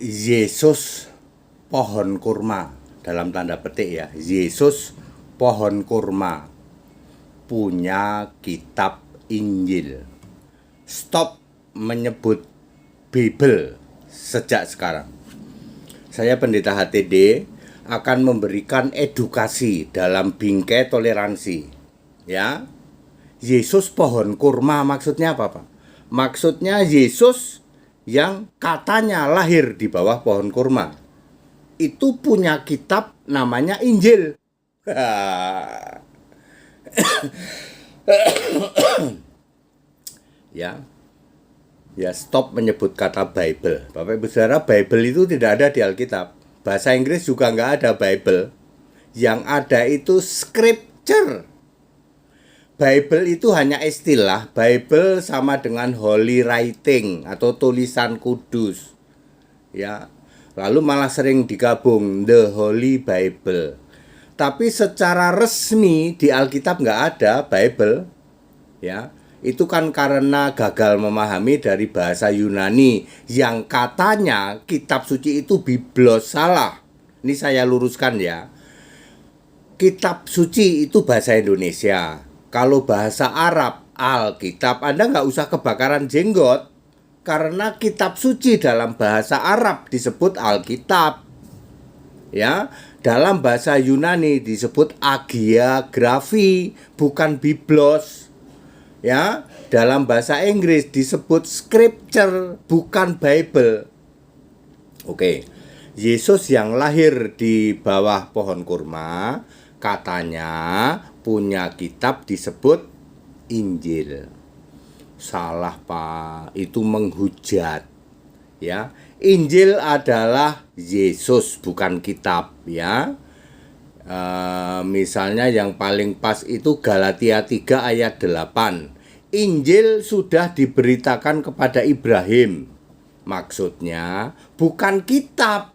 Yesus pohon kurma, dalam tanda petik ya, Yesus pohon kurma punya kitab Injil. Stop menyebut Bible sejak sekarang. Saya Pendeta HTD akan memberikan edukasi dalam bingkai toleransi. Ya, Yesus pohon kurma maksudnya apa, Pak? Maksudnya Yesus yang katanya lahir di bawah pohon kurma itu punya kitab namanya Injil. Ya, stop menyebut kata Bible. Bapak Ibu Saudara, Bible itu tidak ada di Alkitab. Bahasa Inggris juga nggak ada Bible. Yang ada itu Scripture. Bible itu hanya istilah. Bible sama dengan Holy Writing atau tulisan kudus. Ya, lalu malah sering digabung The Holy Bible. Tapi secara resmi di Alkitab nggak ada Bible. Ya, itu kan karena gagal memahami dari bahasa Yunani yang katanya kitab suci itu Biblos. Salah. Ini saya luruskan ya. Kitab suci itu bahasa Indonesia. Kalau bahasa Arab, Alkitab, Anda nggak usah kebakaran jenggot. Karena kitab suci dalam bahasa Arab disebut Alkitab. Ya, dalam bahasa Yunani disebut Agiagrafi, bukan Biblos. Ya, dalam bahasa Inggris disebut Scripture, bukan Bible. Oke, Yesus yang lahir di bawah pohon kurma katanya punya kitab disebut Injil. Salah, Pak, itu menghujat. Ya, Injil adalah Yesus, bukan kitab. Ya, misalnya yang paling pas itu Galatia 3 ayat 8. Injil sudah diberitakan kepada Ibrahim. Maksudnya bukan kitab.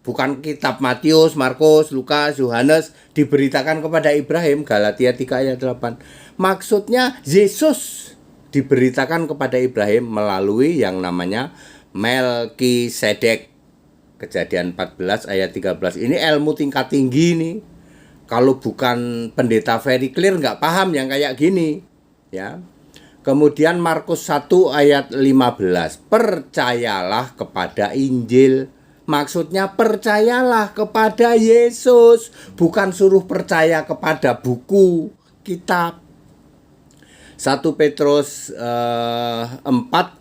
Bukan kitab Matius, Markus, Lukas, Yohanes diberitakan kepada Ibrahim. Galatia 3 ayat 8. Maksudnya Yesus diberitakan kepada Ibrahim melalui yang namanya Melkisedek. Kejadian 14 ayat 13. Ini ilmu tingkat tinggi nih. Kalau bukan pendeta very clear nggak paham yang kayak gini. Ya. Kemudian Markus 1 ayat 15. Percayalah kepada Injil. Maksudnya percayalah kepada Yesus, bukan suruh percaya kepada buku, kitab. 1 Petrus 4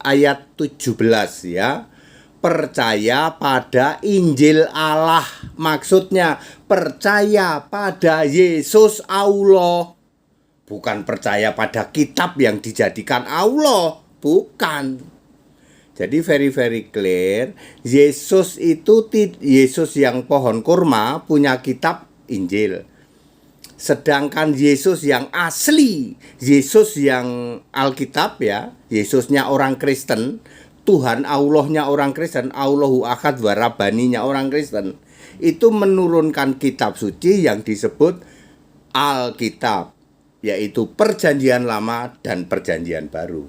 ayat 17 ya. Percaya pada Injil Allah. Maksudnya percaya pada Yesus Allah. Bukan percaya pada kitab yang dijadikan Allah. Bukan. Jadi very clear, Yesus itu Yesus yang pohon kurma punya kitab Injil. Sedangkan Yesus yang asli, Yesus yang Alkitab ya, Yesusnya orang Kristen, Tuhan Allahnya orang Kristen, Allahu Ahad wa Rabbaninya orang Kristen, itu menurunkan kitab suci yang disebut Alkitab, yaitu Perjanjian Lama dan Perjanjian Baru.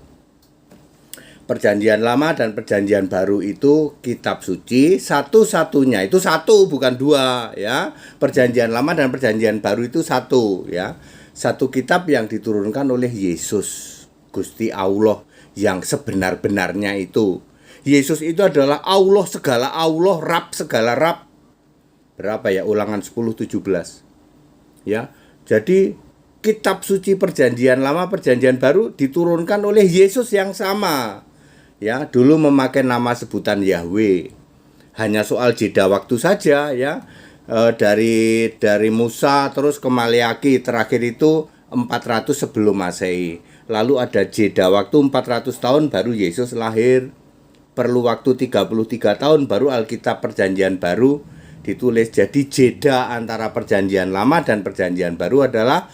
Perjanjian Lama dan Perjanjian Baru itu kitab suci satu-satunya, itu satu bukan dua ya. Perjanjian Lama dan Perjanjian Baru itu satu ya. Satu kitab yang diturunkan oleh Yesus, Gusti Allah yang sebenar-benarnya itu. Yesus itu adalah Allah segala Allah, Rab segala Rab. Berapa ya? Ulangan 10:17. Ya. Jadi kitab suci Perjanjian Lama, Perjanjian Baru diturunkan oleh Yesus yang sama. Ya, dulu memakai nama sebutan Yahweh. Hanya soal jeda waktu saja ya. Dari Musa terus ke Maleaki, terakhir itu 400 sebelum Masehi. Lalu ada jeda waktu 400 tahun baru Yesus lahir. Perlu waktu 33 tahun baru Alkitab Perjanjian Baru ditulis. Jadi jeda antara Perjanjian Lama dan Perjanjian Baru adalah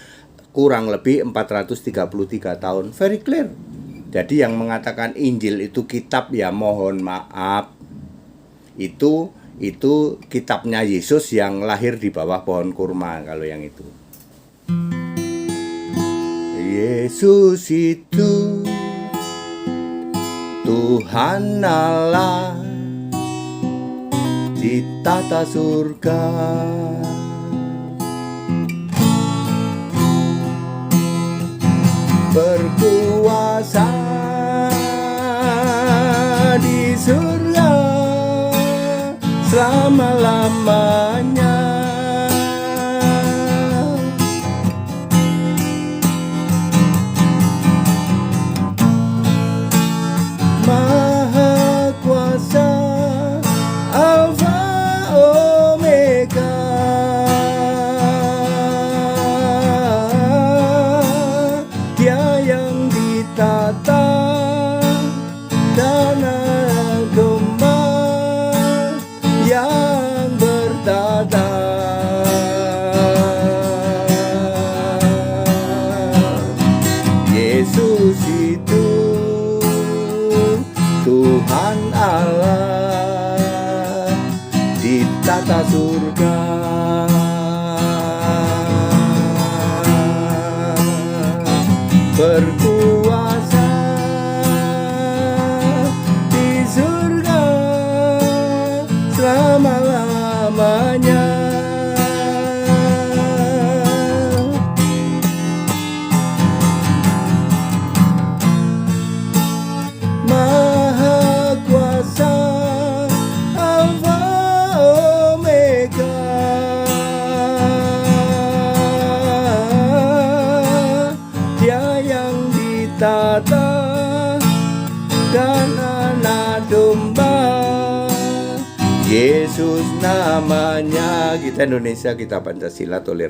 kurang lebih 433 tahun. Very clear. Jadi yang mengatakan Injil itu kitab, ya mohon maaf, itu kitabnya Yesus yang lahir di bawah pohon kurma. Kalau yang itu Yesus itu Tuhan Allah di tata surga. Berkuasa di surga selama-lamanya. Maha kuasa, Alfa Omega, Dia yang ditata dan domba yang bertata. Yesus itu Tuhan Allah di tata surga. Berkuasa di surga selama-lamanya. Maha kuasa, Alfa Omega, Dia yang ditata dan anak domba. Yesus namanya. Kita Indonesia, kita Pancasila, toleransi.